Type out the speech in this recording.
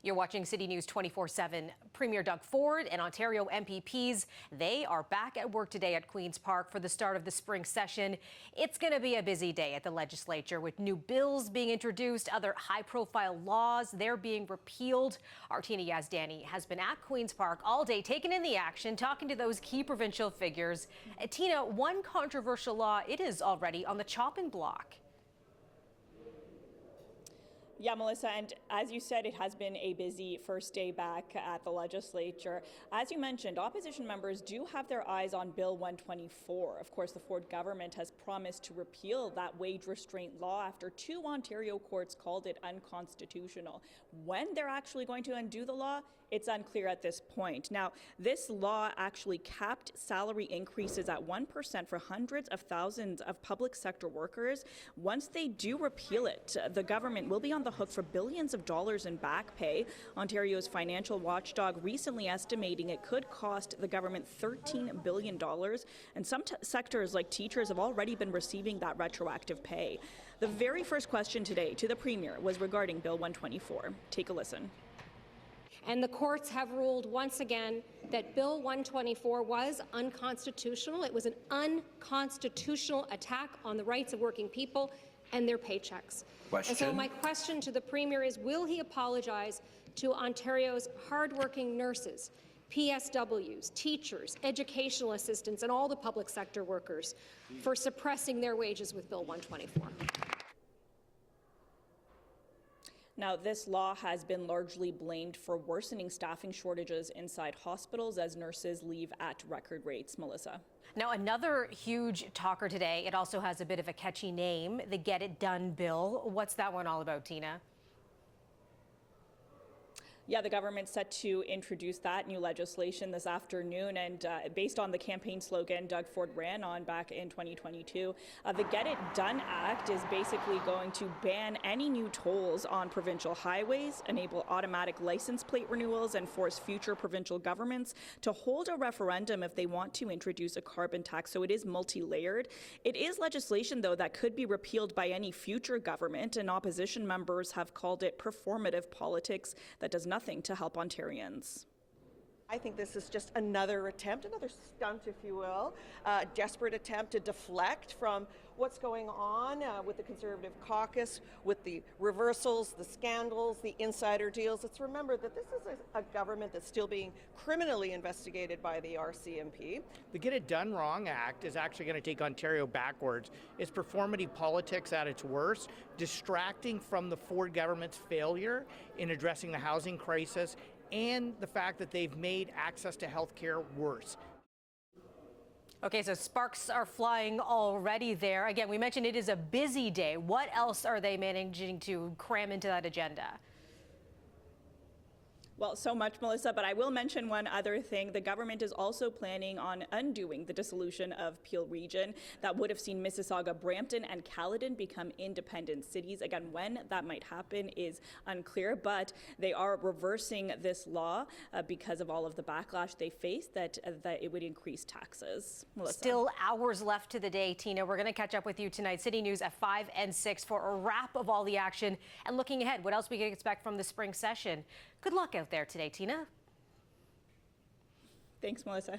You're watching City News 24/7. Premier Doug Ford and Ontario MPPs, they are back at work today at Queen's Park for the start of the spring session. It's going to be a busy day at the Legislature with new bills being introduced, other high-profile laws, they're being repealed. Our Tina Yazdani has been at Queen's Park all day, taking in the action, talking to those key provincial figures. Tina, one controversial law, it is already on the chopping block. Yeah, Melissa, and as you said, it has been a busy first day back at the Legislature. As you mentioned, opposition members do have their eyes on Bill 124. Of course, the Ford government has promised to repeal that wage restraint law after two Ontario courts called it unconstitutional. When they're actually going to undo the law, it's unclear at this point. Now, this law actually capped salary increases at 1% for hundreds of thousands of public sector workers. Once they do repeal it, the government will be on the hook for billions of dollars in back pay. Ontario's financial watchdog recently estimating it could cost the government $13 billion. And some sectors like teachers have already been receiving that retroactive pay. The very first question today to the Premier was regarding Bill 124. Take a listen. And the courts have ruled once again that Bill 124 was unconstitutional. It was an unconstitutional attack on the rights of working people and their paychecks. Question. And so my question to the Premier is, will he apologize to Ontario's hardworking nurses, PSWs, teachers, educational assistants, and all the public sector workers for suppressing their wages with Bill 124? Now, this law has been largely blamed for worsening staffing shortages inside hospitals as nurses leave at record rates. Melissa. Now, another huge talker today, it also has a bit of a catchy name, the Get It Done bill. What's that one all about, Tina? Yeah, the government's set to introduce that new legislation this afternoon, and based on the campaign slogan Doug Ford ran on back in 2022, the Get It Done Act is basically going to ban any new tolls on provincial highways, enable automatic license plate renewals, and force future provincial governments to hold a referendum if they want to introduce a carbon tax. So it is multi-layered. It is legislation, though, that could be repealed by any future government, and opposition members have called it performative politics that does nothing to help Ontarians. I think this is just another attempt, another stunt, if you will, a desperate attempt to deflect from what's going on with the Conservative caucus, with the reversals, the scandals, the insider deals. Let's remember that this is a government that's still being criminally investigated by the RCMP. The Get It Done Wrong Act is actually going to take Ontario backwards. It's performative politics at its worst, distracting from the Ford government's failure in addressing the housing crisis and the fact that they've made access to health care worse. Okay, so sparks are flying already there. Again, we mentioned it is a busy day. What else are they managing to cram into that agenda? Well, so much, Melissa, but I will mention one other thing. The government is also planning on undoing the dissolution of Peel Region that would have seen Mississauga, Brampton, and Caledon become independent cities. Again, when that might happen is unclear, but they are reversing this law because of all of the backlash they face that it would increase taxes. Melissa. Still hours left to the day, Tina. We're going to catch up with you tonight. City News at 5 and 6 for a wrap of all the action and looking ahead, what else we can expect from the spring session. Good luck out there today, Tina. Thanks, Melissa.